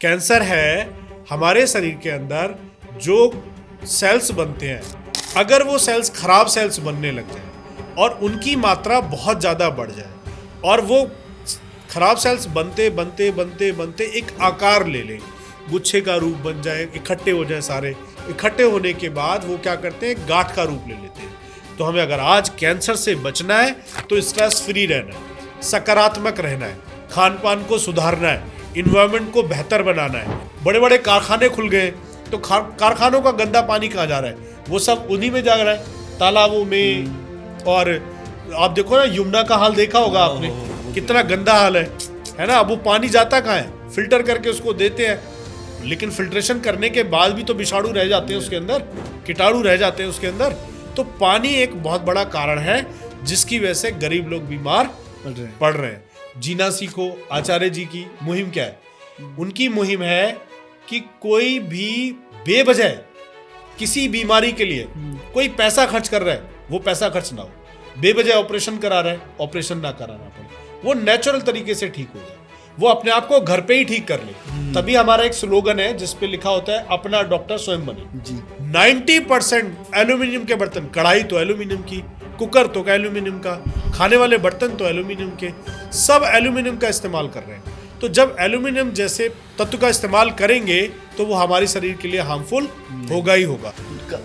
Cancer है हमारे शरीर के अंदर जो सेल्स बनते हैं, अगर वो सेल्स खराब सेल्स बनने लग जाए और उनकी मात्रा बहुत ज़्यादा बढ़ जाए और वो खराब सेल्स बनते बनते बनते बनते एक आकार ले लें, गुच्छे का रूप बन जाए, इकट्ठे हो जाए, सारे इकट्ठे होने के बाद वो क्या करते हैं, गांठ का रूप ले लेते हैं। तो हमें अगर आज कैंसर से बचना है तो स्ट्रेस फ्री रहना है, सकारात्मक रहना है, खान पान को सुधारना है, इन्वायरमेंट को बेहतर बनाना है। बड़े बड़े कारखाने खुल गए तो कारखानों का गंदा पानी कहाँ जा रहा है, वो सब उन्हीं में जा रहा है, तालाबों में। और आप देखो ना, यमुना का हाल देखा होगा आपने, कितना गंदा हाल है ना। अब वो पानी जाता कहाँ है, फिल्टर करके उसको देते हैं, लेकिन फिल्ट्रेशन करने के बाद भी तो विषाणु रह जाते हैं उसके अंदर, कीटाणु रह जाते हैं उसके अंदर। तो पानी एक बहुत बड़ा कारण है जिसकी वजह से गरीब लोग बीमार पड़ रहे हैं। जीना सीखो आचार्य जी की मुहिम क्या है? उनकी मुहिम है कि कोई भी बेवजह किसी बीमारी के लिए कोई पैसा खर्च कर रहा है, वो पैसा खर्च ना हो। बेवजह ऑपरेशन करा रहा है, ऑपरेशन ना कराना पड़े, वो नेचुरल तरीके से ठीक हो जाए, वो अपने आप को घर पे ही ठीक कर ले। तभी हमारा एक स्लोगन है जिसपे लिखा होता है, अपना डॉक्टर स्वयं बने जी। 90% एल्यूमिनियम के बर्तन, कढ़ाई तो एल्यूमिनियम की, कुकर तो एल्यूमिनियम का, खाने वाले बर्तन तो एल्यूमिनियम के, सब एल्यूमिनियम का इस्तेमाल कर रहे हैं। तो जब एल्यूमिनियम जैसे तत्व का इस्तेमाल करेंगे तो वो हमारे शरीर के लिए हार्मफुल होगा ही होगा।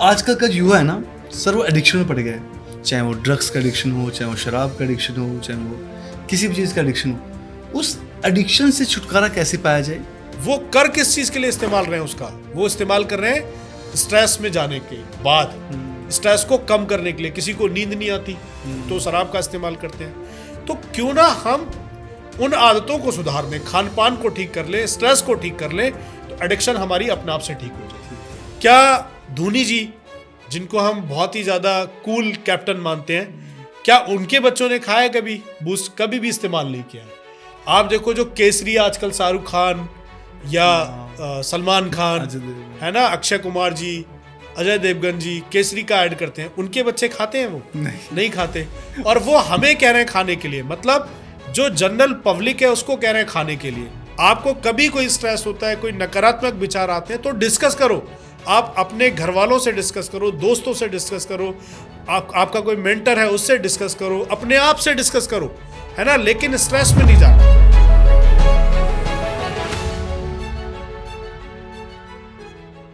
आजकल का युवा है ना सर, वो एडिक्शन में पड़ गया है, चाहे वो ड्रग्स का एडिक्शन हो, चाहे वो शराब का एडिक्शन हो, चाहे वो किसी भी चीज़ का एडिक्शन हो। उस एडिक्शन से छुटकारा कैसे पाया जाए? वो कर किस चीज़ के लिए इस्तेमाल रहे हैं उसका, वो इस्तेमाल कर रहे हैं स्ट्रेस में जाने के बाद, स्ट्रेस को कम करने के लिए। किसी को नींद नहीं आती तो शराब का इस्तेमाल करते हैं। तो क्यों ना हम उन आदतों को सुधार दें, खान पान को ठीक कर ले, स्ट्रेस को ठीक कर ले, तो एडिक्शन हमारी अपने आप से ठीक हो जाती है। क्या धोनी जी, जिनको हम बहुत ही ज़्यादा कूल कैप्टन मानते हैं, क्या उनके बच्चों ने खाया कभी बूस्ट? कभी भी इस्तेमाल नहीं किया। आप देखो जो केसरी आजकल शाहरुख खान या सलमान खान है ना, अक्षय कुमार जी, अजय देवगन जी केसरी का ऐड करते हैं, उनके बच्चे खाते हैं? वो नहीं खाते। और वो हमें कह रहे हैं खाने के लिए, मतलब जो जनरल पब्लिक है उसको कह रहे हैं खाने के लिए। आपको कभी कोई स्ट्रेस होता है, कोई नकारात्मक विचार आते हैं तो डिस्कस करो, आप अपने घर वालों से डिस्कस करो, दोस्तों से डिस्कस करो, आपका कोई मेंटर है उससे डिस्कस करो, अपने आप से डिस्कस करो, है ना, लेकिन स्ट्रेस में नहीं जाना।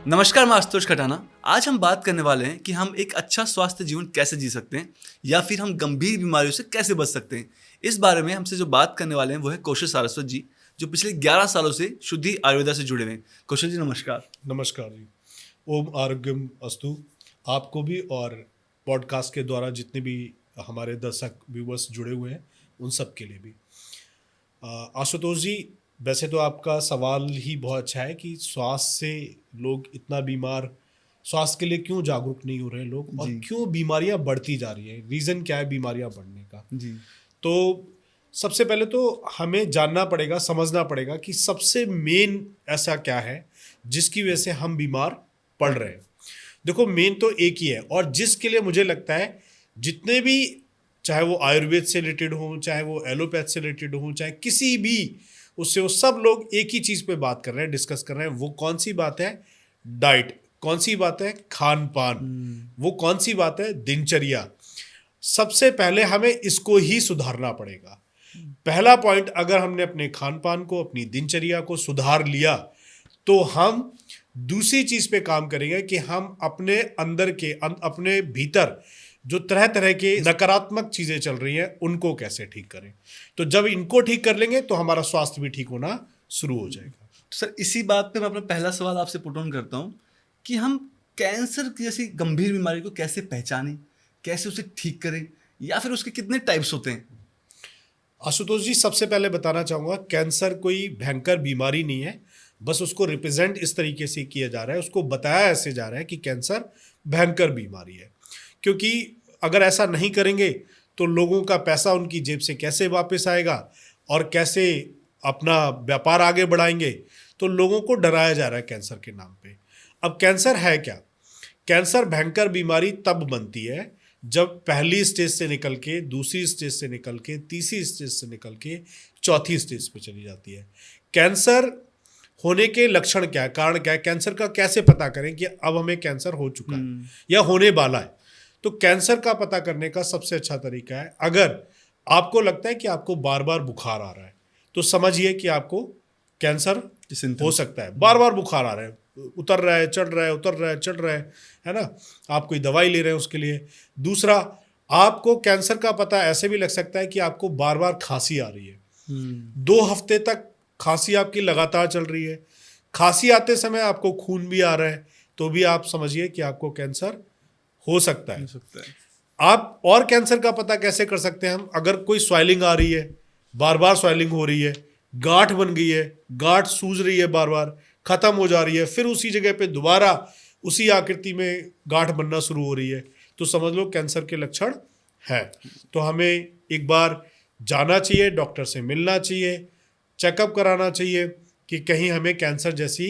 नमस्कार, मैं आशुतोष खटाना। आज हम बात करने वाले हैं कि हम एक अच्छा स्वास्थ्य जीवन कैसे जी सकते हैं या फिर हम गंभीर बीमारियों से कैसे बच सकते हैं। इस बारे में हमसे जो बात करने वाले हैं वो है कौशल सारस्वत जी, जो पिछले 11 सालों से शुद्धि आयुर्वेदा से जुड़े हुए हैं। कौशल जी नमस्कार। नमस्कार जी, ओम आरोग्यम अस्तु आपको भी, और पॉडकास्ट के द्वारा जितने भी हमारे दर्शक व्यूवर्स जुड़े हुए हैं उन सब के लिए भी। आशुतोष जी, वैसे तो आपका सवाल ही बहुत अच्छा है कि स्वास्थ्य से लोग इतना बीमार, स्वास्थ्य के लिए क्यों जागरूक नहीं हो रहे हैं लोग, और क्यों बीमारियां बढ़ती जा रही है, रीज़न क्या है बीमारियां बढ़ने का जी। तो सबसे पहले तो हमें जानना पड़ेगा, समझना पड़ेगा कि सबसे मेन ऐसा क्या है जिसकी वजह से हम बीमार पड़ रहे हैं। देखो, मेन तो एक ही है, और जिसके लिए मुझे लगता है जितने भी, चाहे वो आयुर्वेद से रिलेटेड हो, चाहे वो एलोपैथ से रिलेटेड हो, चाहे किसी भी उससे, वो सब लोग एक ही चीज़ पे बात कर रहे हैं, डिस्कस कर रहे हैं। वो कौन सी बात है? डाइट। कौन सी बात है? खान पान। वो कौन सी बात है? दिनचर्या। सबसे पहले हमें इसको ही सुधारना पड़ेगा। पहला पॉइंट, अगर हमने अपने खान पान को, अपनी दिनचर्या को सुधार लिया तो हम दूसरी चीज़ पे काम करेंगे कि हम अपने अंदर के, अपने भीतर जो तरह तरह के नकारात्मक चीज़ें चल रही हैं उनको कैसे ठीक करें। तो जब इनको ठीक कर लेंगे तो हमारा स्वास्थ्य भी ठीक होना शुरू हो जाएगा। तो सर, इसी बात पे मैं अपना पहला सवाल आपसे पुट ऑन करता हूँ कि हम कैंसर जैसी गंभीर बीमारी को कैसे पहचानें, कैसे उसे ठीक करें, या फिर उसके कितने टाइप्स होते हैं? आशुतोष जी, सबसे पहले बताना चाहूँगा, कैंसर कोई भयंकर बीमारी नहीं है, बस उसको रिप्रेजेंट इस तरीके से किया जा रहा है, उसको बताया ऐसे जा रहा है कि कैंसर भयंकर बीमारी है। क्योंकि अगर ऐसा नहीं करेंगे तो लोगों का पैसा उनकी जेब से कैसे वापस आएगा और कैसे अपना व्यापार आगे बढ़ाएंगे। तो लोगों को डराया जा रहा है कैंसर के नाम पे। अब कैंसर है क्या? कैंसर भयंकर बीमारी तब बनती है जब पहली स्टेज से निकल के, दूसरी स्टेज से निकल के, तीसरी स्टेज से निकल के चौथी स्टेज पे चली जाती है। कैंसर होने के लक्षण क्या है, कारण क्या है, कैंसर का कैसे पता करें कि अब हमें कैंसर हो चुका है या होने वाला है। तो कैंसर का पता करने का सबसे अच्छा तरीका है, अगर आपको लगता है कि आपको बार बार बुखार आ रहा है तो समझिए कि आपको कैंसर हो सकता है। बार बार बुखार आ रहा है, उतर रहा है, चढ़ रहा है, उतर रहा है, चढ़ रहा है ना, आप कोई दवाई ले रहे हैं उसके लिए। दूसरा, आपको कैंसर का पता ऐसे भी लग सकता है कि आपको बार बार खांसी आ रही है, 2 हफ्ते तक खांसी आपकी लगातार चल रही है, खांसी आते समय आपको खून भी आ रहा है, तो भी आप समझिए कि आपको कैंसर हो सकता है। आप और कैंसर का पता कैसे कर सकते हैं हम, अगर कोई स्वेलिंग आ रही है, बार बार स्वेलिंग हो रही है, गांठ बन गई है, गांठ सूज रही है, बार बार खत्म हो जा रही है, फिर उसी जगह पे दोबारा उसी आकृति में गांठ बनना शुरू हो रही है, तो समझ लो कैंसर के लक्षण है। तो हमें एक बार जाना चाहिए, डॉक्टर से मिलना चाहिए, चेकअप कराना चाहिए कि कहीं हमें कैंसर जैसी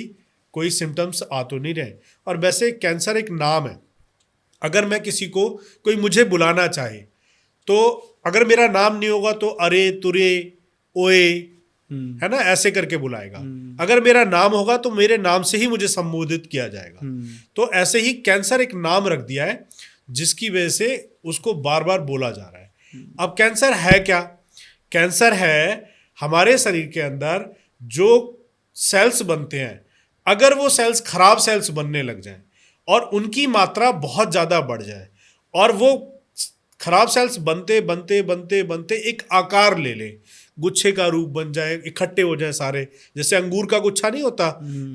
कोई सिम्टम्स आ तो नहीं रहे। और वैसे कैंसर एक नाम है, अगर मैं किसी को, कोई मुझे बुलाना चाहे तो अगर मेरा नाम नहीं होगा तो अरे, तुरे, ओए, है ना, ऐसे करके बुलाएगा। अगर मेरा नाम होगा तो मेरे नाम से ही मुझे संबोधित किया जाएगा। तो ऐसे ही कैंसर एक नाम रख दिया है जिसकी वजह से उसको बार बार बोला जा रहा है। अब कैंसर है क्या? कैंसर है हमारे शरीर के अंदर जो सेल्स बनते हैं, अगर वो सेल्स खराब सेल्स बनने लग जाएं और उनकी मात्रा बहुत ज़्यादा बढ़ जाए और वो खराब सेल्स बनते बनते बनते बनते एक आकार ले लें, गुच्छे का रूप बन जाए, इकट्ठे हो जाए सारे, जैसे अंगूर का गुच्छा नहीं होता,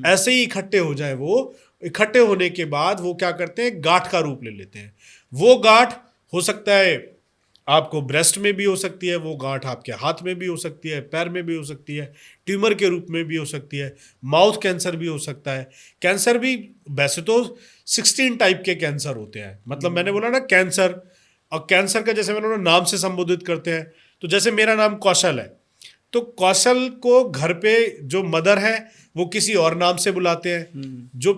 ऐसे ही इकट्ठे हो जाए। वो इकट्ठे होने के बाद वो क्या करते हैं, गांठ का रूप ले लेते हैं। वो गांठ हो सकता है आपको ब्रेस्ट में भी हो सकती है, वो गांठ आपके हाथ में भी हो सकती है, पैर में भी हो सकती है, ट्यूमर के रूप में भी हो सकती है, माउथ कैंसर भी हो सकता है। कैंसर भी वैसे तो 16 टाइप के कैंसर होते हैं, मतलब मैंने बोला ना कैंसर, और कैंसर का जैसे मैंने बोला नाम से संबोधित करते हैं। तो जैसे मेरा नाम कौशल है, तो कौशल को घर पे जो मदर है वो किसी और नाम से बुलाते हैं, जो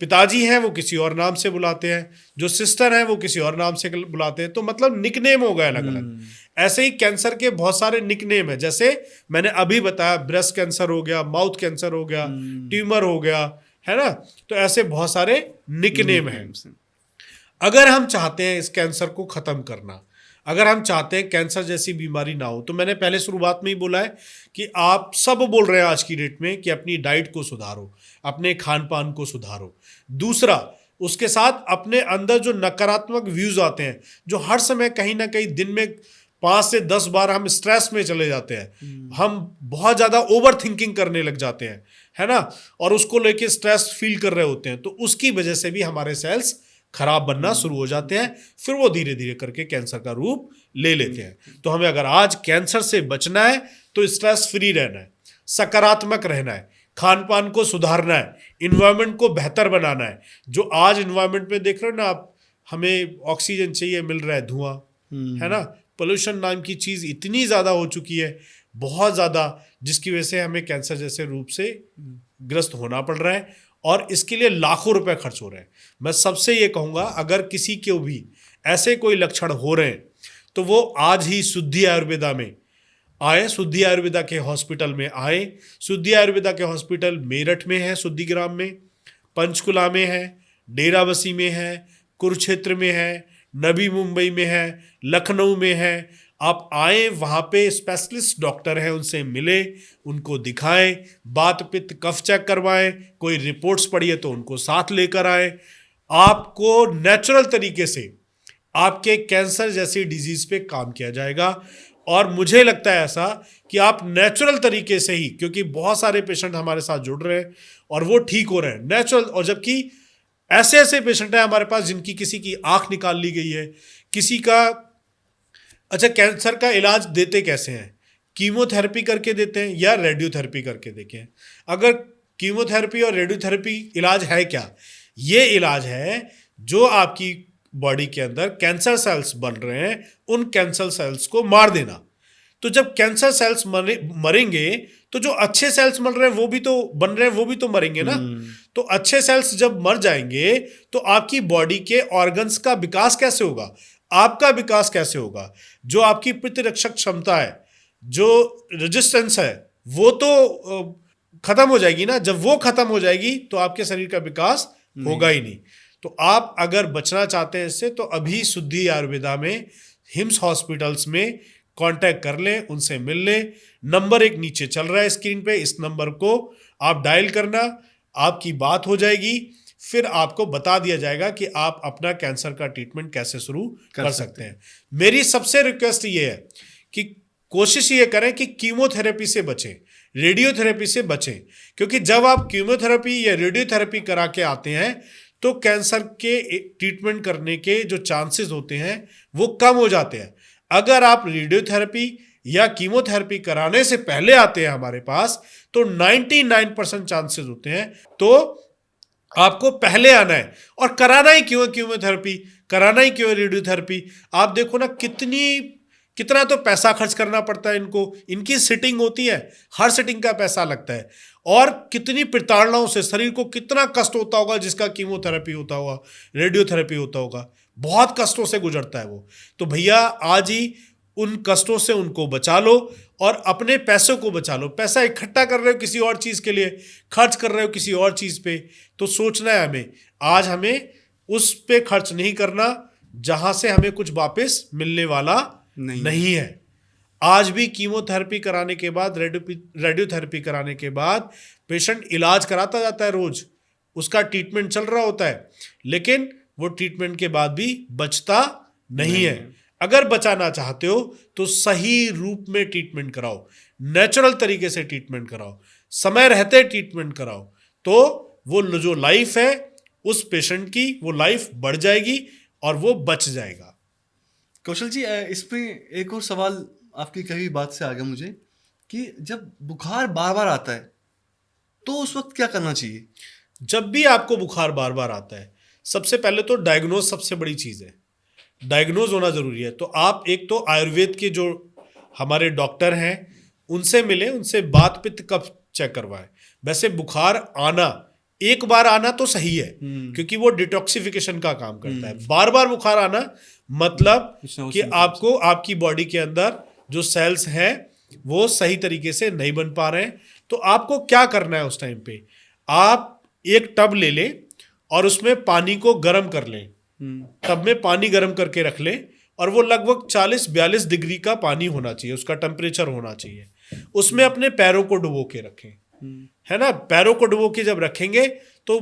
पिताजी हैं वो किसी और नाम से बुलाते हैं, जो सिस्टर हैं वो किसी और नाम से बुलाते हैं। तो मतलब निकनेम हो गए अलग अलग। ऐसे ही कैंसर के बहुत सारे निकनेम है, जैसे मैंने अभी बताया ब्रेस्ट कैंसर हो गया, माउथ कैंसर हो गया, ट्यूमर हो गया, है ना। तो ऐसे बहुत सारे निकनेम हैं। अगर हम चाहते हैं इस कैंसर को खत्म करना, अगर हम चाहते हैं कैंसर जैसी बीमारी ना हो, तो मैंने पहले शुरुआत में ही बोला है कि आप सब बोल रहे हैं आज की डेट में कि अपनी डाइट को सुधारो, अपने खान पान को सुधारो। दूसरा, उसके साथ अपने अंदर जो नकारात्मक व्यूज आते हैं, जो हर समय कहीं ना कहीं दिन में 5 से 10 बार हम स्ट्रेस में चले जाते हैं, हम बहुत ज़्यादा ओवर थिंकिंग करने लग जाते हैं, है ना, और उसको लेके स्ट्रेस फील कर रहे होते हैं, तो उसकी वजह से भी हमारे सेल्स खराब बनना शुरू हो जाते हैं, फिर वो धीरे धीरे करके कैंसर का रूप ले लेते हैं। तो हमें अगर आज कैंसर से बचना है तो स्ट्रेस फ्री रहना है, सकारात्मक रहना है, खान पान को सुधारना है, इन्वायरमेंट को बेहतर बनाना है। जो आज इन्वायरमेंट में देख रहे हो ना आप, हमें ऑक्सीजन चाहिए, मिल रहा है धुआं, है ना, पोल्यूशन नाम की चीज़ इतनी ज़्यादा हो चुकी है, बहुत ज़्यादा, जिसकी वजह से हमें कैंसर जैसे रूप से ग्रस्त होना पड़ रहा है और इसके लिए लाखों रुपए खर्च हो रहे हैं। मैं सबसे ये कहूँगा, अगर किसी के भी ऐसे कोई लक्षण हो रहे हैं तो वो आज ही शुद्धि आयुर्वेदा में आए, शुद्धि आयुर्वेदा के हॉस्पिटल में आए। शुद्धि आयुर्वेदा के हॉस्पिटल मेरठ में है, शुद्धिग्राम में, पंचकुला में है, डेराबसी में है, कुरुक्षेत्र में है, नवी मुंबई में है, लखनऊ में है। आप आए, वहाँ पे स्पेशलिस्ट डॉक्टर हैं, उनसे मिले, उनको दिखाएं, बात पित्त कफ चेक करवाएं, कोई रिपोर्ट्स पड़ी है तो उनको साथ लेकर आए। आपको नेचुरल तरीके से आपके कैंसर जैसी डिजीज पे काम किया जाएगा। और मुझे लगता है ऐसा कि आप नेचुरल तरीके से ही, क्योंकि बहुत सारे पेशेंट हमारे साथ जुड़ रहे हैं और वो ठीक हो रहे हैं नेचुरल, और जबकि ऐसे ऐसे पेशेंट हैं हमारे पास जिनकी किसी की आंख निकाल ली गई है, किसी का, अच्छा कैंसर का इलाज देते कैसे हैं, कीमोथेरेपी करके देते हैं या रेडियोथेरेपी करके देखें। अगर कीमोथेरेपी और रेडियोथेरेपी इलाज है क्या, ये इलाज है जो आपकी बॉडी के अंदर कैंसर सेल्स बन रहे हैं, उन कैंसर सेल्स को मार देना। तो जब कैंसर सेल्स मरेंगे तो जो अच्छे सेल्स मर रहे हैं वो भी तो बन रहे हैं, वो भी तो मरेंगे ना। तो अच्छे सेल्स जब मर जाएंगे तो आपकी बॉडी के ऑर्गन्स का विकास कैसे होगा, आपका विकास कैसे होगा, जो आपकी प्रतिरक्षक क्षमता है, जो रेजिस्टेंस है, वो तो खत्म हो जाएगी ना, जब वो खत्म हो जाएगी तो आपके शरीर का विकास होगा ही नहीं। तो आप अगर बचना चाहते हैं इससे, तो अभी शुद्धि आयुर्वेदा में हिम्स हॉस्पिटल्स में कांटेक्ट कर लें, उनसे मिल लें। नंबर 1 नीचे चल रहा है स्क्रीन पे, इस नंबर को आप डायल करना, आपकी बात हो जाएगी, फिर आपको बता दिया जाएगा कि आप अपना कैंसर का ट्रीटमेंट कैसे शुरू कर सकते हैं। मेरी सबसे रिक्वेस्ट ये है कि कोशिश ये करें कि कीमोथेरेपी से बचें, रेडियोथेरेपी से बचें, क्योंकि जब आप कीमोथेरेपी या रेडियोथेरेपी करा के आते हैं तो कैंसर के ट्रीटमेंट करने के जो चांसेस होते हैं वो कम हो जाते हैं। अगर आप रेडियोथेरेपी या कीमोथेरेपी कराने से पहले आते हैं हमारे पास, तो 99% चांसेस होते हैं। तो आपको पहले आना है, और कराना ही क्यों है कीमोथेरेपी, कराना ही क्यों है रेडियोथेरेपी। आप देखो ना कितना तो पैसा खर्च करना पड़ता है इनको, इनकी सिटिंग होती है, हर सिटिंग का पैसा लगता है, और कितनी प्रताड़नाओं से शरीर को कितना कष्ट होता होगा जिसका कीमोथेरेपी होता होगा, रेडियोथेरेपी होता होगा, बहुत कष्टों से गुजरता है वो। तो भैया आज ही उन कष्टों से उनको बचा लो और अपने पैसों को बचा लो। पैसा इकट्ठा कर रहे हो किसी और चीज़ के लिए, खर्च कर रहे हो किसी और चीज़ पे, तो सोचना है हमें, आज हमें उस पे खर्च नहीं करना जहां से हमें कुछ वापस मिलने वाला नहीं है। आज भी कीमोथेरेपी कराने के बाद, रेडियोथेरेपी कराने के बाद पेशेंट इलाज कराता जाता है रोज, उसका ट्रीटमेंट चल रहा होता है, लेकिन वो ट्रीटमेंट के बाद भी बचता नहीं है। अगर बचाना चाहते हो तो सही रूप में ट्रीटमेंट कराओ, नेचुरल तरीके से ट्रीटमेंट कराओ, समय रहते ट्रीटमेंट कराओ, तो वो जो लाइफ है उस पेशेंट की, वो लाइफ बढ़ जाएगी और वो बच जाएगा। कौशल जी, इसमें एक और सवाल आपकी कही बात से आ गया मुझे कि जब बुखार बार बार आता है तो उस वक्त क्या करना चाहिए? जब भी आपको बुखार बार बार आता है, सबसे पहले तो डायग्नोज सबसे बड़ी चीज़ है, डायग्नोज होना ज़रूरी है। तो आप एक तो आयुर्वेद के जो हमारे डॉक्टर हैं उनसे मिलें, उनसे बात पित्त कफ चेक करवाएं। वैसे बुखार आना, एक बार आना तो सही है, क्योंकि वो डिटॉक्सिफिकेशन का काम करता है। बार बार बुखार आना मतलब कि आपको, आपकी बॉडी के अंदर जो सेल्स हैं वो सही तरीके से नहीं बन पा रहे हैं। तो आपको क्या करना है उस टाइम पे, आप एक टब ले लें और उसमें पानी को गर्म कर लें, टब में पानी गर्म करके रख लें, और वो लगभग 40-42 डिग्री का पानी होना चाहिए, उसका टेम्परेचर होना चाहिए। उसमें अपने पैरों को डुबो के रखें, है ना। पैरों को डुबो के जब रखेंगे तो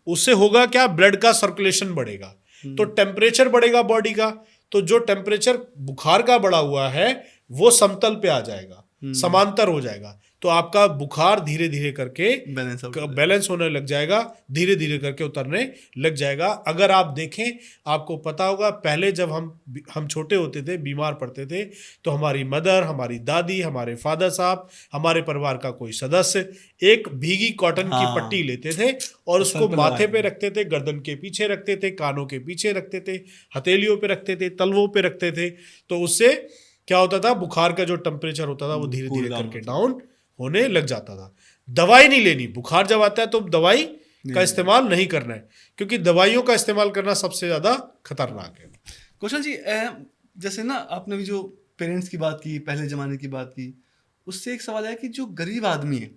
उससे होगा क्या, ब्लड का सर्कुलेशन बढ़ेगा, तो टेम्परेचर बढ़ेगा बॉडी का, तो जो टेम्परेचर बुखार का बढ़ा हुआ है वो समतल पे आ जाएगा, समांतर हो जाएगा, तो आपका बुखार धीरे धीरे करके बैलेंस होने लग जाएगा, धीरे धीरे करके उतरने लग जाएगा। अगर आप देखें, आपको पता होगा पहले जब हम छोटे होते थे, बीमार पड़ते थे, तो हमारी मदर, हमारी दादी, हमारे फादर साहब, हमारे परिवार का कोई सदस्य एक भीगी कॉटन की पट्टी लेते थे और उसको माथे पे रखते थे, गर्दन के पीछे रखते थे, कानों के पीछे रखते थे, हथेलियों पे रखते थे, तलवों पे रखते थे। तो उससे क्या होता था, बुखार का जो टेम्परेचर होता था वो धीरे धीरे करके डाउन होने लग जाता था। दवाई नहीं लेनी, बुखार जब आता है तो दवाई का इस्तेमाल नहीं करना है, क्योंकि दवाइयों का इस्तेमाल करना सबसे ज्यादा खतरनाक है। कौशल जी, जैसे ना आपने भी जो पेरेंट्स की बात की, पहले जमाने की बात की, उससे एक सवाल है कि जो गरीब आदमी है,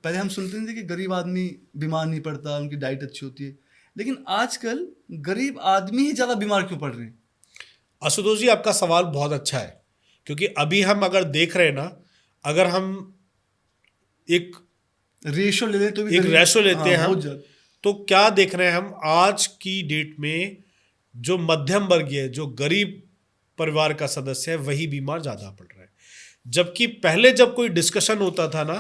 पहले हम सुनते थे कि गरीब आदमी बीमार नहीं पड़ता, उनकी डाइट अच्छी होती है, लेकिन आजकल गरीब आदमी ही ज्यादा बीमार क्यों पड़ रहे हैं? आशुतोष जी, आपका सवाल बहुत अच्छा है, क्योंकि अभी हम अगर देख रहे हैं ना, अगर हम एक रेशो ले लेते हैं हम, तो क्या देख रहे हैं हम, आज की डेट में जो मध्यम वर्गीय, जो गरीब परिवार का सदस्य है, वही बीमार ज्यादा पड़ रहा है। जबकि पहले जब कोई डिस्कशन होता था ना,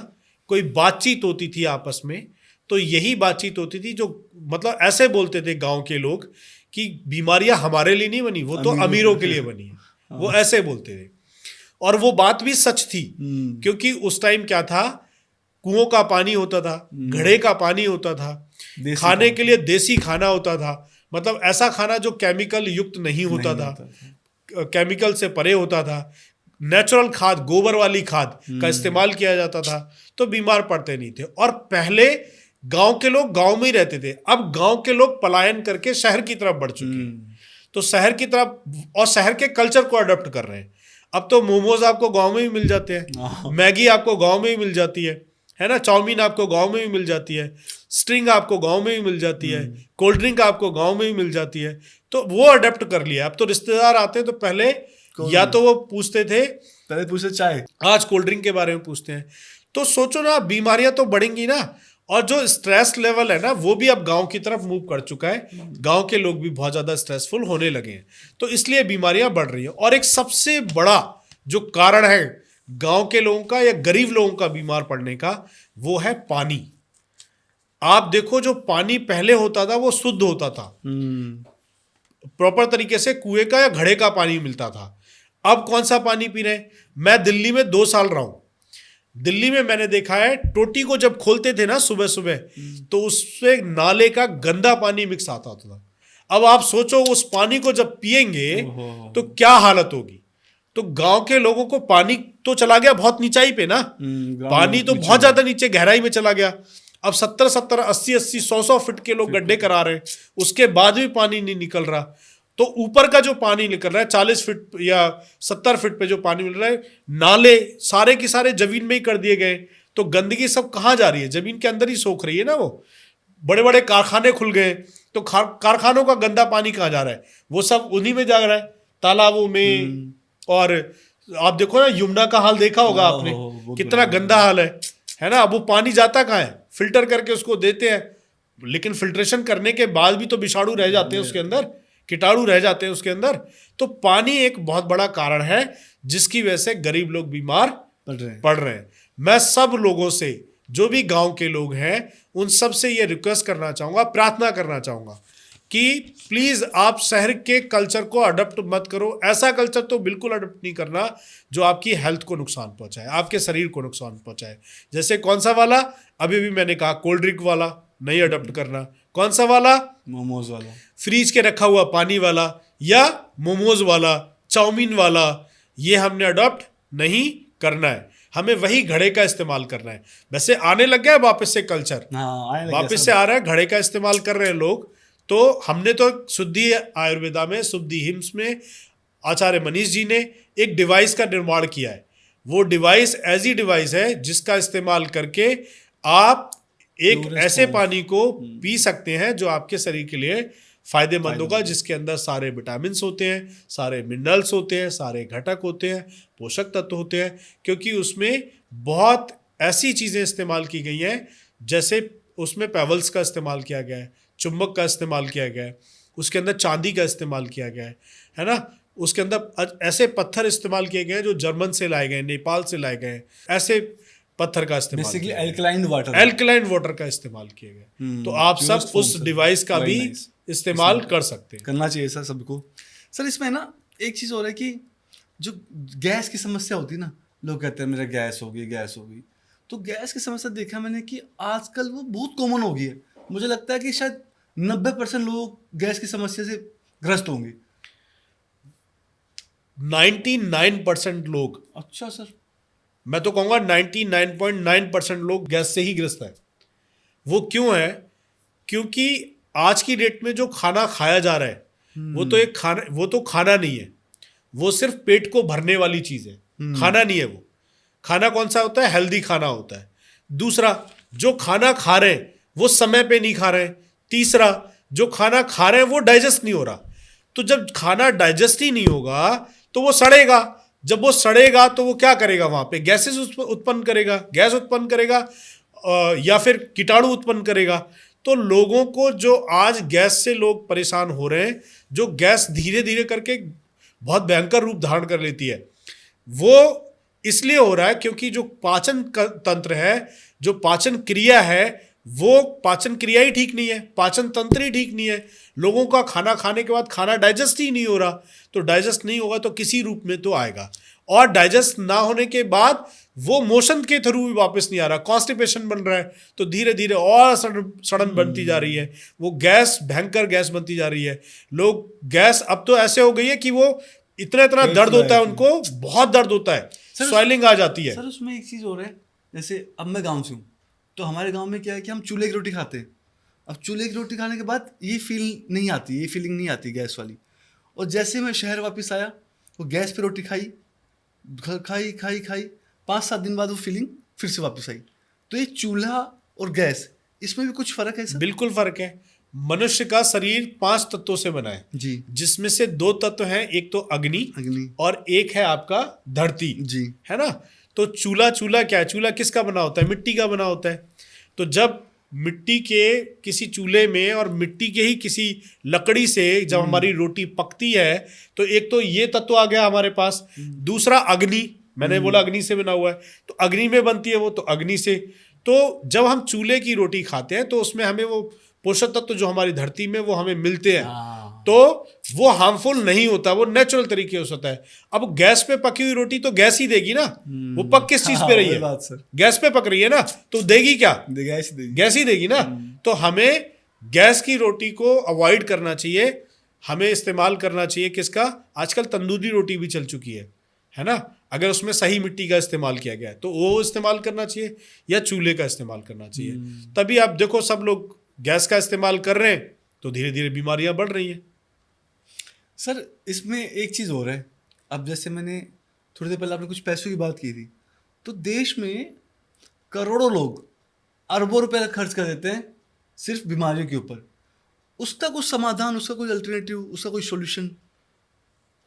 कोई बातचीत होती थी आपस में, तो यही बातचीत होती थी, जो मतलब ऐसे बोलते थे गांव के लोग कि बीमारियां हमारे लिए नहीं बनी, वो तो अमीरों के लिए बनी है, वो ऐसे बोलते थे। और वो बात भी सच थी, क्योंकि उस टाइम क्या था, कुओं का पानी होता था, घड़े का पानी होता था, खाने के लिए देसी खाना होता था, मतलब ऐसा खाना जो केमिकल युक्त नहीं होता था, केमिकल से परे होता था, नेचुरल खाद, गोबर वाली खाद का इस्तेमाल किया जाता था, तो बीमार पड़ते नहीं थे। और पहले गांव के लोग गांव में ही रहते थे, अब गांव के लोग पलायन करके शहर की तरफ बढ़ चुके हैं, तो शहर की तरफ, और शहर के कल्चर को अडॉप्ट कर रहे हैं। अब तो मोमोज आपको गांव में ही मिल जाते हैं, मैगी आपको गांव में ही मिल जाती है, है ना। चाउमीन आपको गांव में भी मिल जाती है, स्ट्रिंग आपको गांव में भी मिल जाती है, कोल्ड ड्रिंक आपको गांव में भी मिल जाती है। तो वो अडेप्ट कर लिया। अब तो रिश्तेदार आते हैं तो पहले या तो वो पूछते थे, पहले पूछे चाय, आज कोल्ड ड्रिंक के बारे में पूछते हैं। तो सोचो ना, बीमारियां तो बढ़ेंगी ना। और जो स्ट्रेस लेवल है ना, वो भी अब गांव की तरफ मूव कर चुका है। गांव के लोग भी बहुत ज्यादा स्ट्रेसफुल होने लगे हैं, तो इसलिए बीमारियां बढ़ रही हैं। और एक सबसे बड़ा जो कारण है गांव के लोगों का या गरीब लोगों का बीमार पड़ने का, वो है पानी। आप देखो, जो पानी पहले होता था वो शुद्ध होता था, प्रॉपर तरीके से कुएं का या घड़े का पानी मिलता था। अब कौन सा पानी पी रहे हैं? मैं दिल्ली में 2 साल रहा हूं। दिल्ली में मैंने देखा है, टोटी को जब खोलते थे ना सुबह सुबह, तो उससे नाले का गंदा पानी मिक्स आता था। अब आप सोचो, उस पानी को जब पिएंगे तो क्या हालत होगी। तो गांव के लोगों को पानी तो चला गया बहुत नीचाई पे ना, पानी तो बहुत ज्यादा नीचे गहराई में चला गया। अब 70-70, 80-80, 100-100 फीट के लोग गड्ढे करा रहे हैं, उसके बाद भी पानी नहीं निकल रहा। तो ऊपर का जो पानी निकल रहा है 40 फीट या 70 फीट पे जो पानी मिल रहा है, नाले सारे के सारे जमीन में ही कर दिए गए। तो गंदगी सब कहाँ जा रही है? जमीन के अंदर ही सोख रही है ना। वो बड़े बड़े कारखाने खुल गए, तो कारखानों का गंदा पानी कहाँ जा रहा है? वो सब उन्हीं में जा रहा है, तालाबों में। और आप देखो ना, यमुना का हाल देखा होगा आपने, कितना गंदा हाल है ना। अब वो पानी जाता कहाँ है? फिल्टर करके उसको देते हैं, लेकिन फिल्ट्रेशन करने के बाद भी तो विषाणु रह जाते हैं उसके अंदर, कीटाणु रह जाते हैं उसके अंदर। तो पानी एक बहुत बड़ा कारण है जिसकी वजह से गरीब लोग बीमार पड़ रहे हैं। मैं सब लोगों से, जो भी गांव के लोग हैं, उन सब से ये रिक्वेस्ट करना चाहूंगा, प्रार्थना करना चाहूंगा कि प्लीज आप शहर के कल्चर को अडॉप्ट मत करो। ऐसा कल्चर तो बिल्कुल अडॉप्ट नहीं करना जो आपकी हेल्थ को नुकसान पहुंचाए, आपके शरीर को नुकसान पहुंचाए। जैसे कौन सा वाला? अभी भी मैंने कहा, कोल्ड ड्रिंक वाला नहीं अडॉप्ट करना। कौन सा वाला? मोमोज वाला, फ्रीज के रखा हुआ पानी वाला, या मोमोज वाला, चाउमीन वाला, ये हमने अडॉप्ट नहीं करना है। हमें वही घड़े का इस्तेमाल करना है। वैसे आने लग गया है वापस से कल्चर, वापस से आ रहा है, घड़े का इस्तेमाल कर रहे हैं लोग। तो हमने तो शुद्धि आयुर्वेदा में, शुद्धि हिम्स में आचार्य मनीष जी ने एक डिवाइस का निर्माण किया है। वो डिवाइस ऐसी डिवाइस है जिसका इस्तेमाल करके आप एक ऐसे पानी को पी सकते हैं जो आपके शरीर के लिए फायदेमंद होगा, जिसके अंदर सारे विटामिन होते हैं, सारे मिनरल्स होते हैं, सारे घटक होते हैं, पोषक तत्व होते हैं। क्योंकि उसमें बहुत ऐसी चीज़ें इस्तेमाल की गई हैं, जैसे उसमें पेवल्स का इस्तेमाल किया गया है, चुंबक का इस्तेमाल किया गया है, उसके अंदर चांदी का इस्तेमाल किया गया है ना। उसके अंदर ऐसे पत्थर इस्तेमाल किए गए हैं जो जर्मन से लाए गए, नेपाल से लाए गए, ऐसे पत्थर का इस्तेमाल, बेसिकली एल्कलाइन वाटर का इस्तेमाल किए गए। तो आप सब उस डिवाइस का भी इस्तेमाल कर सकते हैं, करना चाहिए सर सबको। सर इसमें ना एक चीज़ हो रहा है कि जो गैस की समस्या होती है ना, लोग कहते हैं मेरा गैस हो गई। तो गैस की समस्या देखा मैंने कि आजकल वो बहुत कॉमन हो गई है। मुझे लगता है कि शायद 90% लोग गैस की समस्या से ग्रस्त होंगे। 99% लोग, अच्छा सर, मैं तो कहूँगा 99.9% लोग गैस से ही ग्रस्त है। वो क्यों है? क्योंकि आज की डेट में जो खाना खाया जा रहा है, वो तो खाना नहीं है, वो सिर्फ पेट को भरने वाली चीज़ है, खाना नहीं है वो। खाना कौन सा होता है? हेल्दी खाना होता है। दूसरा, जो खाना खा रहे हैं वो समय पे नहीं खा रहे हैं। तीसरा, जो खाना खा रहे हैं वो डाइजेस्ट नहीं हो रहा। तो जब खाना डाइजेस्ट ही नहीं होगा तो वो सड़ेगा। जब वो सड़ेगा तो वो क्या करेगा? वहाँ पे गैसेस उत्पन्न करेगा, गैस उत्पन्न करेगा, या फिर कीटाणु उत्पन्न करेगा। तो लोगों को, जो आज गैस से लोग परेशान हो रहे हैं, जो गैस धीरे धीरे करके बहुत भयंकर रूप धारण कर लेती है, वो इसलिए हो रहा है क्योंकि जो पाचन तंत्र है, जो पाचन क्रिया है, वो पाचन क्रिया ही ठीक नहीं है, पाचन तंत्र ही ठीक नहीं है। लोगों का खाना खाने के बाद खाना डाइजेस्ट ही नहीं हो रहा। तो डाइजेस्ट नहीं होगा तो किसी रूप में तो आएगा, और डाइजेस्ट ना होने के बाद वो मोशन के थ्रू भी वापस नहीं आ रहा, कॉन्स्टिपेशन बन रहा है। तो धीरे धीरे और सड़न बनती जा रही है, वो गैस, भयंकर गैस बनती जा रही है। लोग गैस अब तो ऐसे हो गई है कि वो इतना दर्द होता है, उनको बहुत दर्द होता है, स्वेलिंग आ जाती है। सर उसमें एक चीज़ हो रहा है, जैसे अब मैं गाँव से हूँ, तो हमारे गाँव में क्या है कि हम चूल्हे की रोटी खाते हैं। अब चूल्हे की रोटी खाने के बाद ये फीलिंग नहीं आती गैस वाली। और जैसे मैं शहर वापस आया, वो गैस पे रोटी खाई 5-7 दिन बाद वो फीलिंग फिर से वापस आई। तो ये चूल्हा और गैस, इसमें भी कुछ फर्क है सर? बिल्कुल फर्क है। मनुष्य का शरीर 5 तत्वों से बना है, जी जिसमें से 2 तत्व हैं, एक तो अग्नि अग्नि और एक है आपका धरती, जी है ना। तो चूल्हा क्या है? चूल्हा किसका बना होता है? मिट्टी का बना होता है। तो जब मिट्टी के किसी चूल्हे में और मिट्टी के ही किसी लकड़ी से जब हमारी रोटी पकती है, तो एक तो ये तत्व आ गया हमारे पास। दूसरा अग्नि, मैंने बोला अग्नि से बना हुआ है, तो अग्नि में बनती है वो, तो अग्नि से। तो जब हम चूल्हे की रोटी खाते हैं तो उसमें हमें वो पोषक तत्व जो हमारी धरती में वो हमें मिलते हैं, तो वो हार्मफुल नहीं होता, वो नेचुरल तरीके से होता है। अब गैस पे पकी हुई रोटी तो गैस ही देगी ना, वो पक किस चीज पे रही है? बात सर, गैस पे पक रही है ना, तो देगी क्या? गैस देगी। गैस ही देगी ना। तो हमें गैस की रोटी को अवॉइड करना चाहिए, हमें इस्तेमाल करना चाहिए किसका? आजकल तंदूरी रोटी भी चल चुकी है ना। अगर उसमें सही मिट्टी का इस्तेमाल किया गया है तो वो इस्तेमाल करना चाहिए, या चूल्हे का इस्तेमाल करना चाहिए। तभी आप देखो सब लोग गैस का इस्तेमाल कर रहे हैं, तो धीरे धीरे बीमारियां बढ़ रही हैं। सर इसमें एक चीज़ और है, अब जैसे मैंने थोड़ी देर पहले आपने कुछ पैसों की बात की थी, तो देश में करोड़ों लोग अरबों रुपए खर्च कर देते हैं सिर्फ बीमारियों के ऊपर। उसका कुछ समाधान, उसका कोई अल्टरनेटिव, उसका कोई सॉल्यूशन?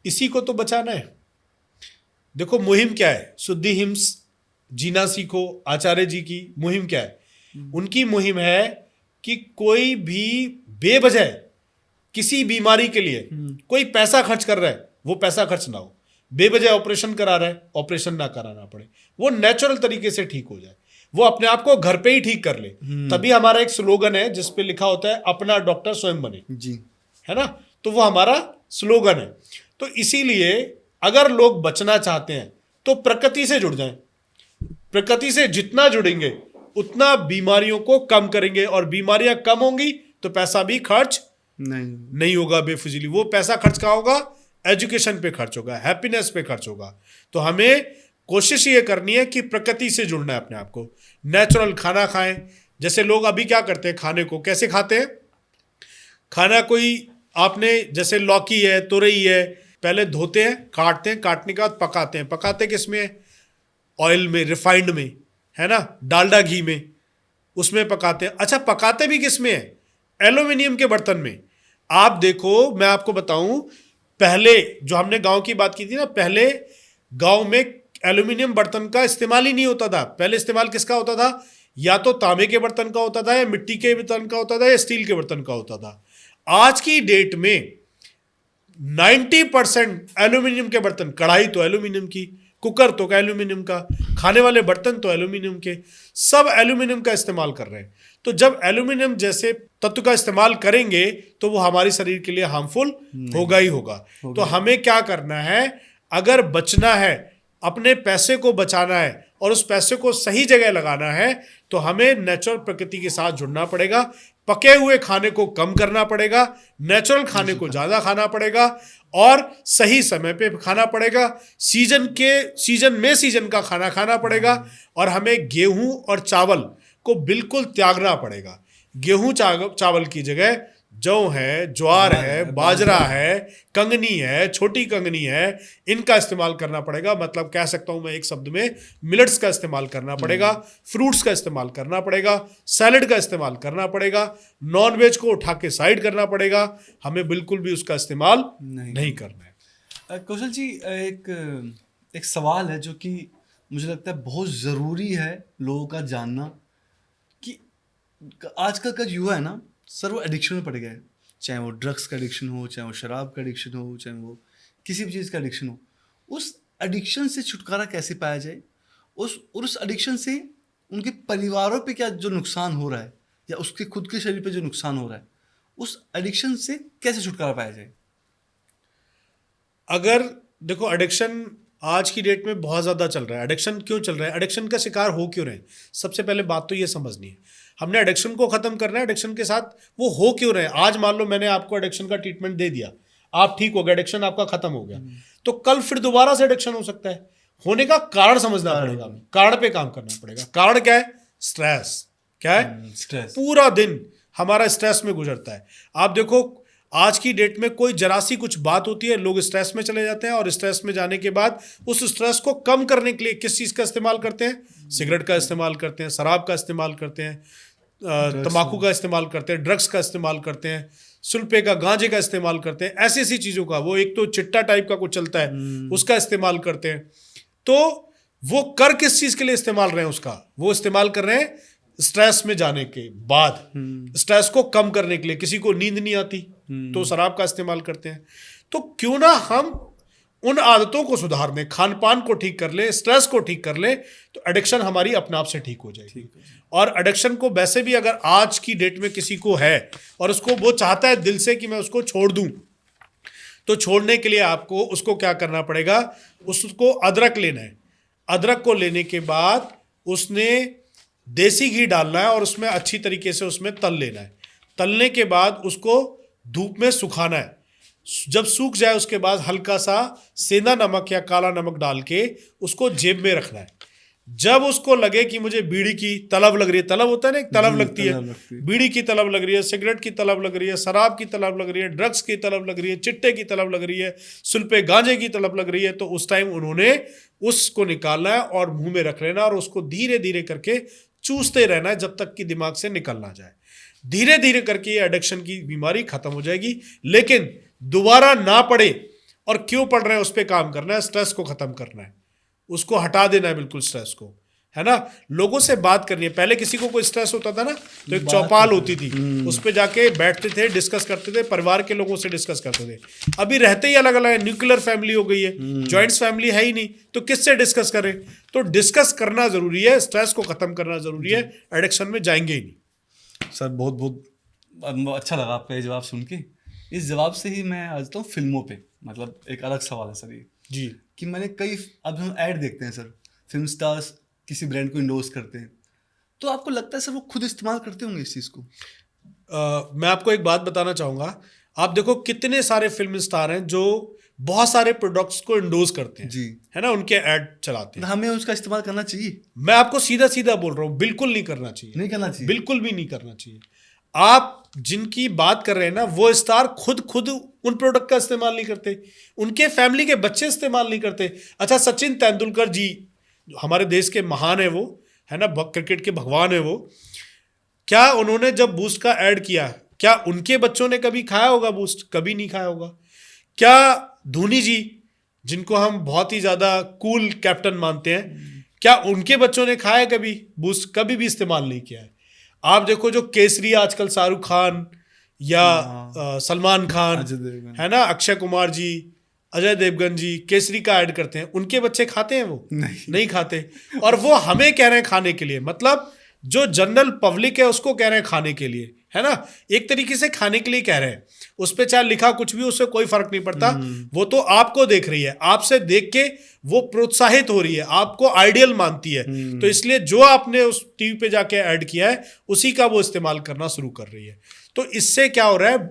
इसी को तो बचाना है। देखो मुहिम क्या है? शुद्धि हिम्स जीना सीखो, आचार्य जी की मुहिम क्या है? उनकी मुहिम है कि कोई भी बेवजह किसी बीमारी के लिए कोई पैसा खर्च कर रहा है, वो पैसा खर्च ना हो। बेवजह ऑपरेशन करा रहा है, ऑपरेशन ना कराना पड़े, वो नेचुरल तरीके से ठीक हो जाए, वो अपने आप को घर पे ही ठीक कर ले। तभी हमारा एक स्लोगन है जिसपे लिखा होता है, अपना डॉक्टर स्वयं बने, जी, है ना। तो वो हमारा स्लोगन है। तो इसीलिए अगर लोग बचना चाहते हैं तो प्रकृति से जुड़ जाएं। प्रकृति से जितना जुड़ेंगे उतना बीमारियों को कम करेंगे, और बीमारियां कम होंगी तो पैसा भी खर्च नहीं होगा बेफिजूली। वो पैसा खर्च कहाँ होगा? एजुकेशन पे खर्च होगा, हैप्पीनेस पे खर्च होगा। तो हमें कोशिश ये करनी है कि प्रकृति से जुड़ना है अपने आप को। नेचुरल खाना खाएं। जैसे लोग अभी क्या करते हैं, खाने को कैसे खाते हैं? खाना कोई आपने जैसे लौकी है, तुरई है, पहले धोते हैं, काटते हैं, काटने के बाद पकाते हैं। पकाते किस में? ऑयल में, रिफाइंड में, है ना, डालडा घी में, उसमें पकाते हैं। अच्छा, पकाते भी किस में है? एल्यूमिनियम के बर्तन में। आप देखो, मैं आपको बताऊं, पहले जो हमने गांव की बात की थी ना, पहले गांव में एल्यूमिनियम बर्तन का इस्तेमाल ही नहीं होता था। पहले इस्तेमाल किसका होता था? या तो तांबे के बर्तन का होता था, या मिट्टी के बर्तन का होता था, या स्टील के बर्तन का होता था। आज की डेट में 90% एल्यूमिनियम के बर्तन, कढ़ाई तो एल्यूमिनियम की, कुकर तो एल्यूमिनियम का, खाने वाले बर्तन तो एल्यूमिनियम के, सब एल्यूमिनियम का इस्तेमाल कर रहे हैं। तो जब एल्यूमिनियम जैसे तत्व का इस्तेमाल करेंगे तो वो हमारे शरीर के लिए हार्मफुल होगा ही होगा। तो हमें क्या करना है? अगर बचना है, अपने पैसे को बचाना है और उस पैसे को सही जगह लगाना है, तो हमें नेचुरल प्रकृति के साथ जुड़ना पड़ेगा। पके हुए खाने को कम करना पड़ेगा, नेचुरल खाने को ज़्यादा खाना पड़ेगा, और सही समय पे खाना पड़ेगा। सीजन में सीजन का खाना खाना पड़ेगा। और हमें गेहूं और चावल को बिल्कुल त्यागना पड़ेगा। गेहूं चावल की जगह जौ है, ज्वार है, बाजरा है, कंगनी है, छोटी कंगनी है, इनका इस्तेमाल करना पड़ेगा। मतलब कह सकता हूं मैं एक शब्द में, मिलेट्स का इस्तेमाल करना पड़ेगा, फ्रूट्स का इस्तेमाल करना पड़ेगा, सैलड का इस्तेमाल करना पड़ेगा, नॉन वेज को उठा के साइड करना पड़ेगा। हमें बिल्कुल भी उसका इस्तेमाल नहीं करना है। कौशल जी, एक सवाल है जो कि मुझे लगता है बहुत ज़रूरी है लोगों का जानना, कि आजकल का युवा है ना सर, वो एडिक्शन में पड़ गया है। चाहे वो ड्रग्स का एडिक्शन हो, चाहे वो शराब का एडिक्शन हो, चाहे वो किसी भी चीज़ का एडिक्शन हो। उस एडिक्शन से छुटकारा कैसे पाया जाए? उस एडिक्शन से उनके परिवारों पे क्या जो नुकसान हो रहा है, या उसके खुद के शरीर पे जो नुकसान हो रहा है, उस एडिक्शन से कैसे छुटकारा पाया जाए? अगर देखो, एडिक्शन आज की डेट में बहुत ज़्यादा चल रहा है। एडिक्शन क्यों चल रहा है? एडिक्शन का शिकार हो क्यों रहे हैं? सबसे पहले बात तो ये समझनी है, हमने एडिक्शन को ख़त्म करना है। एडिक्शन के साथ वो हो क्यों रहे हैं? आज मान लो मैंने आपको एडिक्शन का ट्रीटमेंट दे दिया, आप ठीक हो गए, एडिक्शन आपका खत्म हो गया, तो कल फिर दोबारा से एडिक्शन हो सकता है। होने का कारण समझना पड़ेगा, कारण पे काम करना पड़ेगा। कारण क्या है? स्ट्रेस। क्या है? स्ट्रेस। पूरा दिन हमारा स्ट्रेस में गुजरता है। आप देखो, आज की डेट में कोई जरा सी कुछ बात होती है, लोग स्ट्रेस में चले जाते हैं, और स्ट्रेस में जाने के बाद उस स्ट्रेस को कम करने के लिए किस चीज़ का इस्तेमाल करते हैं? सिगरेट का इस्तेमाल करते हैं, शराब का इस्तेमाल करते हैं, तंबाकू का इस्तेमाल करते हैं, ड्रग्स का इस्तेमाल करते हैं, सुल्फे का, गांजे का इस्तेमाल करते हैं, ऐसी ऐसी चीज़ों का, वो एक तो चिट्टा टाइप का कुछ चलता है उसका इस्तेमाल करते हैं। तो वो कर किस चीज़ के लिए इस्तेमाल रहे हैं उसका? वो इस्तेमाल कर रहे हैं स्ट्रेस में जाने के बाद, स्ट्रेस को कम करने के लिए। किसी को नींद नहीं आती तो शराब का इस्तेमाल करते हैं। तो क्यों ना हम उन आदतों को सुधार दें, खान पान को ठीक कर ले, स्ट्रेस को ठीक कर ले, तो एडिक्शन हमारी अपने आप से ठीक हो जाएगी। और एडिक्शन को वैसे भी अगर आज की डेट में किसी को है और उसको वो चाहता है दिल से कि मैं उसको छोड़ दूं, तो छोड़ने के लिए आपको उसको क्या करना पड़ेगा? उसको अदरक लेना है। अदरक को लेने के बाद उसने देसी घी डालना है और उसमें अच्छी तरीके से उसमें तल लेना है। तलने के बाद उसको धूप में सुखाना है। जब सूख जाए उसके बाद हल्का सा सेंधा नमक या काला नमक डाल के उसको जेब में रखना है। जब उसको लगे कि मुझे बीड़ी की तलब लग रही है, तलब होता है ना, एक तलब लगती है, बीड़ी की तलब लग रही है, सिगरेट की तलब लग रही है, शराब की तलब लग रही है, ड्रग्स की तलब लग रही है, चिट्टे की तलब लग रही है, सुल्फे गांजे की तलब लग रही है, तो उस टाइम उन्होंने उसको निकालना है और मुंह में रख लेना और उसको धीरे धीरे करके चूसते रहना है जब तक कि दिमाग से निकल ना जाए। धीरे धीरे करके ये एडिक्शन की बीमारी खत्म हो जाएगी, लेकिन दोबारा ना पड़े। और क्यों पड़ रहे हैं उस पर काम करना है, स्ट्रेस को खत्म करना है, उसको हटा देना है बिल्कुल स्ट्रेस को, है ना। लोगों से बात करनी है। पहले किसी को कोई स्ट्रेस होता था ना तो एक चौपाल होती थी, उस पर जाके बैठते थे, डिस्कस करते थे, परिवार के लोगों से डिस्कस करते थे। अभी रहते ही अलग अलग है, न्यूक्लियर फैमिली हो गई है, जॉइंट्स फैमिली है ही नहीं, तो किससे डिस्कस करें? तो डिस्कस करना जरूरी है, स्ट्रेस को खत्म करना जरूरी है, एडिक्शन में जाएंगे ही नहीं। सर बहुत बहुत अच्छा लगा आपका ये जवाब सुन के। इस जवाब से ही मैं आ जाता हूँ फिल्मों पे। मतलब एक अलग सवाल है सर ये जी, कि मैंने कई, अब हम ऐड देखते हैं सर, फिल्म स्टार्स किसी ब्रांड को इंडोर्स करते हैं, तो आपको लगता है सर वो खुद इस्तेमाल करते होंगे इस चीज़ को? मैं आपको एक बात बताना चाहूँगा। आप देखो कितने सारे फिल्म स्टार हैं जो बहुत सारे प्रोडक्ट्स को इंडोर्स करते हैं, जी, है ना, उनके ऐड चलाते हैं। हमें उसका इस्तेमाल करना चाहिए? मैं आपको सीधा सीधा बोल रहा हूँ, बिल्कुल नहीं करना चाहिए, नहीं करना चाहिए, बिल्कुल भी नहीं करना चाहिए। आप जिनकी बात कर रहे हैं ना, वो स्टार खुद उन प्रोडक्ट का इस्तेमाल नहीं करते, उनके फैमिली के बच्चे इस्तेमाल नहीं करते। अच्छा, सचिन तेंदुलकर जी हमारे देश के महान है, वो है ना, क्रिकेट के भगवान है वो, क्या उन्होंने जब बूस्ट का ऐड किया, क्या उनके बच्चों ने कभी खाया होगा बूस्ट? कभी नहीं खाया होगा। क्या धोनी जी, जिनको हम बहुत ही ज्यादा कूल कैप्टन मानते हैं, क्या उनके बच्चों ने खाया कभी बूस्ट? कभी भी इस्तेमाल नहीं किया है। आप देखो जो केसरी आजकल शाहरुख खान या सलमान खान, है ना, अक्षय कुमार जी, अजय देवगन जी केसरी का ऐड करते हैं, उनके बच्चे खाते हैं? वो नहीं खाते। और वो हमें कह रहे हैं खाने के लिए, मतलब जो जनरल पब्लिक है उसको कह रहे हैं खाने के लिए, है ना, एक तरीके से खाने के लिए कह रहे हैं। उस पे चाहे लिखा कुछ भी, उससे कोई फर्क नहीं पड़ता। वो तो आपको देख रही है, आपसे देख के वो प्रोत्साहित हो रही है, आपको आइडियल मानती है, तो इसलिए जो आपने उस टीवी पे जाके ऐड किया है उसी का वो इस्तेमाल करना शुरू कर रही है। तो इससे क्या हो रहा है,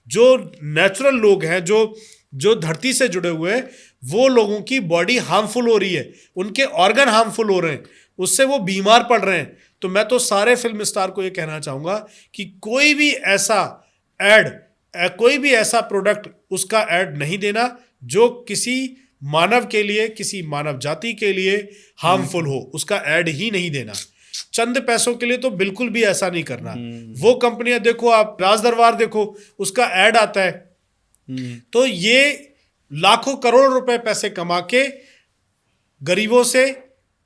जो नेचुरल लोग हैं, जो धरती से जुड़े हुए हैं, वो लोगों की बॉडी हार्मफुल हो रही है, उनके ऑर्गन हार्मफुल हो रहे हैं, उससे वो बीमार पड़ रहे हैं। तो मैं तो सारे फिल्म स्टार को ये कहना चाहूंगा कि कोई भी ऐसा ऐड, कोई भी ऐसा प्रोडक्ट, उसका ऐड नहीं देना जो किसी मानव के लिए, किसी मानव जाति के लिए हार्मफुल हो, उसका ऐड ही नहीं देना। चंद पैसों के लिए तो बिल्कुल भी ऐसा नहीं करना। वो कंपनियां देखो, आप राज दरबार देखो, उसका ऐड आता है, तो ये लाखों करोड़ रुपए पैसे कमा के गरीबों से,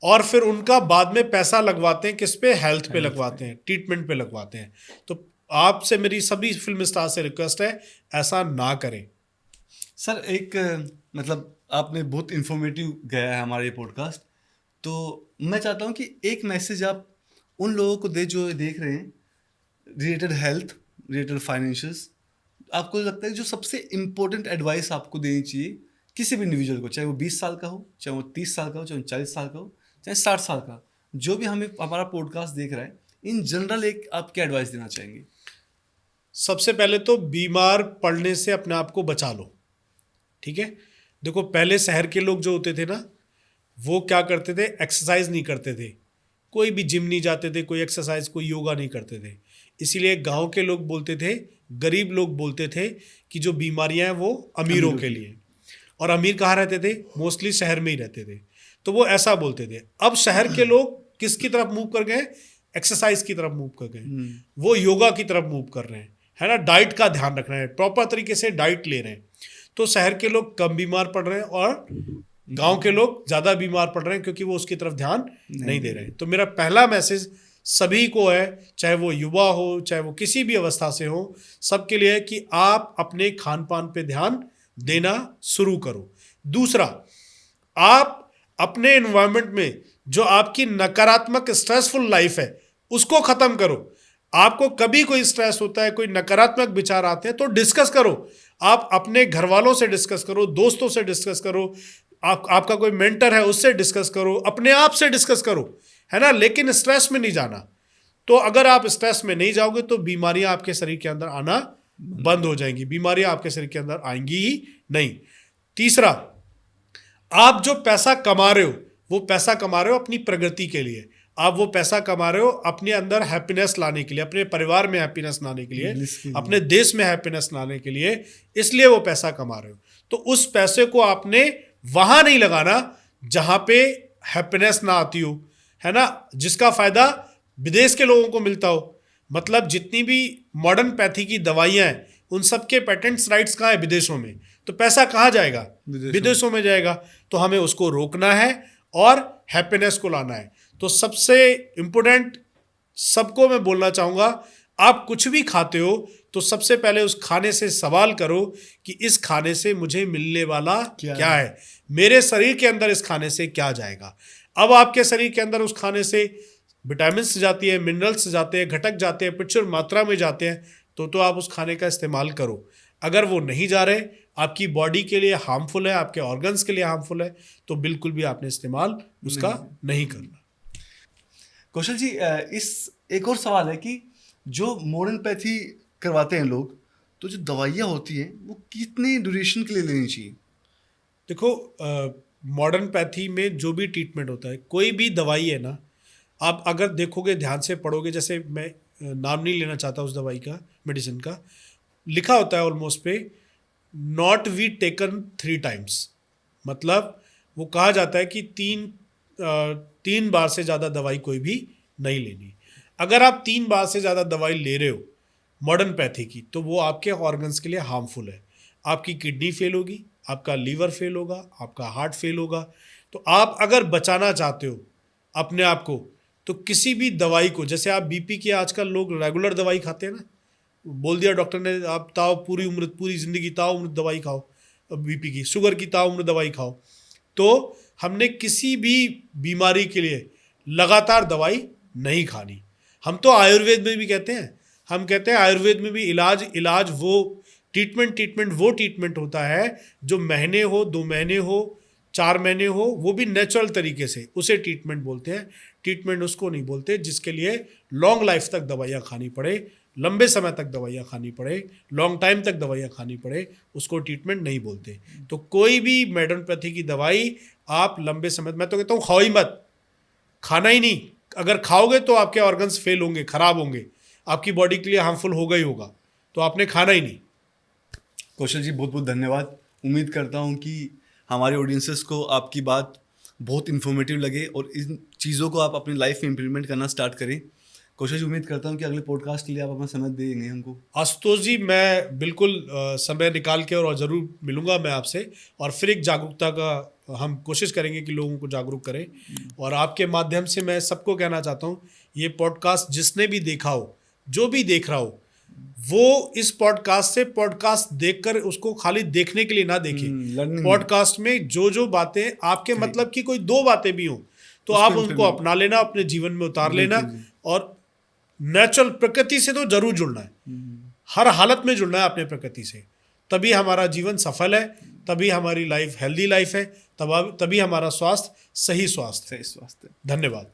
और फिर उनका बाद में पैसा लगवाते हैं किस पे? हेल्थ पे लगवाते हैं, ट्रीटमेंट पे लगवाते हैं। तो आपसे मेरी सभी फिल्म स्टार से रिक्वेस्ट है, ऐसा ना करें। सर एक मतलब आपने बहुत इंफॉर्मेटिव गया है हमारे ये पॉडकास्ट, तो मैं चाहता हूँ कि एक मैसेज आप उन लोगों को दे जो देख रहे हैं, रिलेटेड हेल्थ, रिलेटेड फाइनेंशियल्स। आपको लगता है जो सबसे इम्पोर्टेंट एडवाइस आपको देनी चाहिए किसी भी इंडिविजुअल को, चाहे वो 20 साल का हो, चाहे वो 30 साल का हो, चाहे वो 40 साल का हो, चाहे 60 साल का, जो भी हमें हमारा पॉडकास्ट देख रहा है, इन जनरल एक आप क्या एडवाइस देना चाहेंगे? सबसे पहले तो बीमार पड़ने से अपने आप को बचा लो, ठीक है। देखो पहले शहर के लोग जो होते थे ना, वो क्या करते थे? एक्सरसाइज नहीं करते थे, कोई भी जिम नहीं जाते थे, कोई एक्सरसाइज, कोई योगा नहीं करते थे। इसीलिए गांव के लोग बोलते थे गरीब लोग बोलते थे कि जो बीमारियां हैं वो अमीरों के लिए, और अमीर कहाँ रहते थे? मोस्टली शहर में ही रहते थे, तो वो ऐसा बोलते थे। अब शहर के लोग किसकी तरफ मूव कर गए? एक्सरसाइज की तरफ मूव कर गए, वो योगा की तरफ मूव कर रहे हैं, है ना। डाइट का ध्यान रख रहे हैं, प्रॉपर तरीके से डाइट ले रहे हैं, तो शहर के लोग कम बीमार पड़ रहे हैं और गांव के लोग ज़्यादा बीमार पड़ रहे हैं, क्योंकि वो उसकी तरफ ध्यान नहीं दे रहे हैं। तो मेरा पहला मैसेज सभी को है, चाहे वो युवा हो, चाहे वो किसी भी अवस्था से हो, सबके लिए है कि आप अपने खान पान पे ध्यान देना शुरू करो। दूसरा, आप अपने एनवायरनमेंट में जो आपकी नकारात्मक स्ट्रेसफुल लाइफ है उसको खत्म करो। आपको कभी कोई स्ट्रेस होता है, कोई नकारात्मक विचार आते हैं, तो डिस्कस करो। आप अपने घर वालों से डिस्कस करो, दोस्तों से डिस्कस करो, आपका कोई मेंटर है उससे डिस्कस करो, अपने आप से डिस्कस करो, है ना। लेकिन स्ट्रेस में नहीं जाना। तो अगर आप स्ट्रेस में नहीं जाओगे तो बीमारियां आपके शरीर के अंदर आना बंद हो जाएंगी, बीमारियां आपके शरीर के अंदर आएंगी ही नहीं। तीसरा, आप जो पैसा कमा रहे हो वो पैसा कमा रहे हो अपनी प्रगति के लिए। आप वो पैसा कमा रहे हो अपने अंदर हैप्पीनेस लाने के लिए, अपने परिवार में हैप्पीनेस लाने के लिए, अपने देश में हैप्पीनेस लाने के लिए, इसलिए वो पैसा कमा रहे हो। तो उस पैसे को आपने वहां नहीं लगाना जहां पे हैप्पीनेस ना आती हो, है ना, जिसका फायदा विदेश के लोगों को मिलता हो। मतलब जितनी भी मॉडर्न पैथी की दवाइयां हैं उन सब के पेटेंट्स राइट्स कहाँ है? विदेशों में। तो पैसा कहाँ जाएगा? विदेशों में जाएगा। तो हमें उसको रोकना है और हैप्पीनेस को लाना है। तो सबसे इम्पोर्टेंट, सबको मैं बोलना चाहूँगा, आप कुछ भी खाते हो तो सबसे पहले उस खाने से सवाल करो कि इस खाने से मुझे मिलने वाला क्या है, मेरे शरीर के अंदर इस खाने से क्या जाएगा। अब आपके शरीर के अंदर उस खाने से विटामिन्स जाती है, मिनरल्स जाते हैं, घटक जाते हैं, प्रचुर मात्रा में जाते हैं, तो आप उस खाने का इस्तेमाल करो। अगर वो नहीं जा रहे, आपकी बॉडी के लिए हार्मफुल है, आपके ऑर्गन्स के लिए हार्मफुल है, तो बिल्कुल भी आपने इस्तेमाल उसका नहीं करना। कौशल जी, इस एक और सवाल है कि जो मॉडर्न पैथी करवाते हैं लोग, तो जो दवाइयाँ होती हैं वो कितनी ड्यूरेशन के लिए लेनी चाहिए? देखो, मॉडर्न पैथी में जो भी ट्रीटमेंट होता है, कोई भी दवाई है ना, आप अगर देखोगे, ध्यान से पढ़ोगे, जैसे मैं नाम नहीं लेना चाहता उस दवाई का, मेडिसिन का, लिखा होता है ऑलमोस्ट पे, नॉट वी टेकन 3 times। मतलब वो कहा जाता है कि तीन बार से ज़्यादा दवाई कोई भी नहीं लेनी। अगर आप 3 बार से ज़्यादा दवाई ले रहे हो मॉडर्न पैथी की, तो वो आपके ऑर्गन्स के लिए हार्मफुल है। आपकी किडनी फेल होगी, आपका लीवर फेल होगा, आपका हार्ट फेल होगा। तो आप अगर बचाना चाहते हो अपने आप को, तो किसी भी दवाई को, जैसे आप बीपी की आजकल लोग रेगुलर दवाई खाते हैं ना, बोल दिया डॉक्टर ने आप पूरी ज़िंदगी ताउम्र दवाई खाओ, बीपी की, शुगर की ताउम्र दवाई खाओ। तो हमने किसी भी बीमारी के लिए लगातार दवाई नहीं खानी। हम तो आयुर्वेद में भी कहते हैं, हम कहते हैं आयुर्वेद में भी इलाज वो ट्रीटमेंट होता है जो महीने हो, 2 महीने हो, 4 महीने हो, वो भी नेचुरल तरीके से, उसे ट्रीटमेंट बोलते हैं। ट्रीटमेंट उसको नहीं बोलते जिसके लिए लॉन्ग लाइफ तक दवाइयाँ खानी पड़े, लंबे समय तक दवाइयाँ खानी पड़े, लॉन्ग टाइम तक दवाइयाँ खानी पड़े, उसको ट्रीटमेंट नहीं बोलते। तो कोई भी मॉडर्न पैथी की दवाई आप लंबे समय, मैं तो कहता हूँ खाओ ही मत, खाना ही नहीं। अगर खाओगे तो आपके ऑर्गन्स फेल होंगे, खराब होंगे, आपकी बॉडी के लिए हार्मफुल होगा ही होगा, तो आपने खाना ही नहीं। कौशल जी, बहुत बहुत धन्यवाद। उम्मीद करता हूँ कि हमारे ऑडियंसेस को आपकी बात बहुत इन्फॉर्मेटिव लगे और इन चीज़ों को आप अपनी लाइफ में इम्प्लीमेंट करना स्टार्ट करें। कौशल जी, उम्मीद करता हूँ कि अगले पॉडकास्ट के लिए आप अपना समय देंगे हमको। आशुतोष जी, मैं बिल्कुल समय निकाल के और ज़रूर मिलूंगा मैं आपसे, और फिर एक जागरूकता का हम कोशिश करेंगे कि लोगों को जागरूक करें। और आपके माध्यम से मैं सबको कहना चाहता हूँ, ये पॉडकास्ट जिसने भी देखा हो, जो भी देख रहा हो, वो इस पॉडकास्ट देखकर उसको खाली देखने के लिए ना देखें। पॉडकास्ट में जो बातें आपके मतलब की कोई 2 बातें भी हों, तो आप उनको अपना लेना, अपने जीवन में उतार लेना, और नेचुरल प्रकृति से तो जरूर जुड़ना है, हर हालत में जुड़ना है अपने प्रकृति से। तभी हमारा जीवन सफल है, तभी हमारी लाइफ हेल्दी लाइफ है, तभी हमारा स्वास्थ्य सही स्वास्थ्य है। सही स्वास्थ्य। धन्यवाद।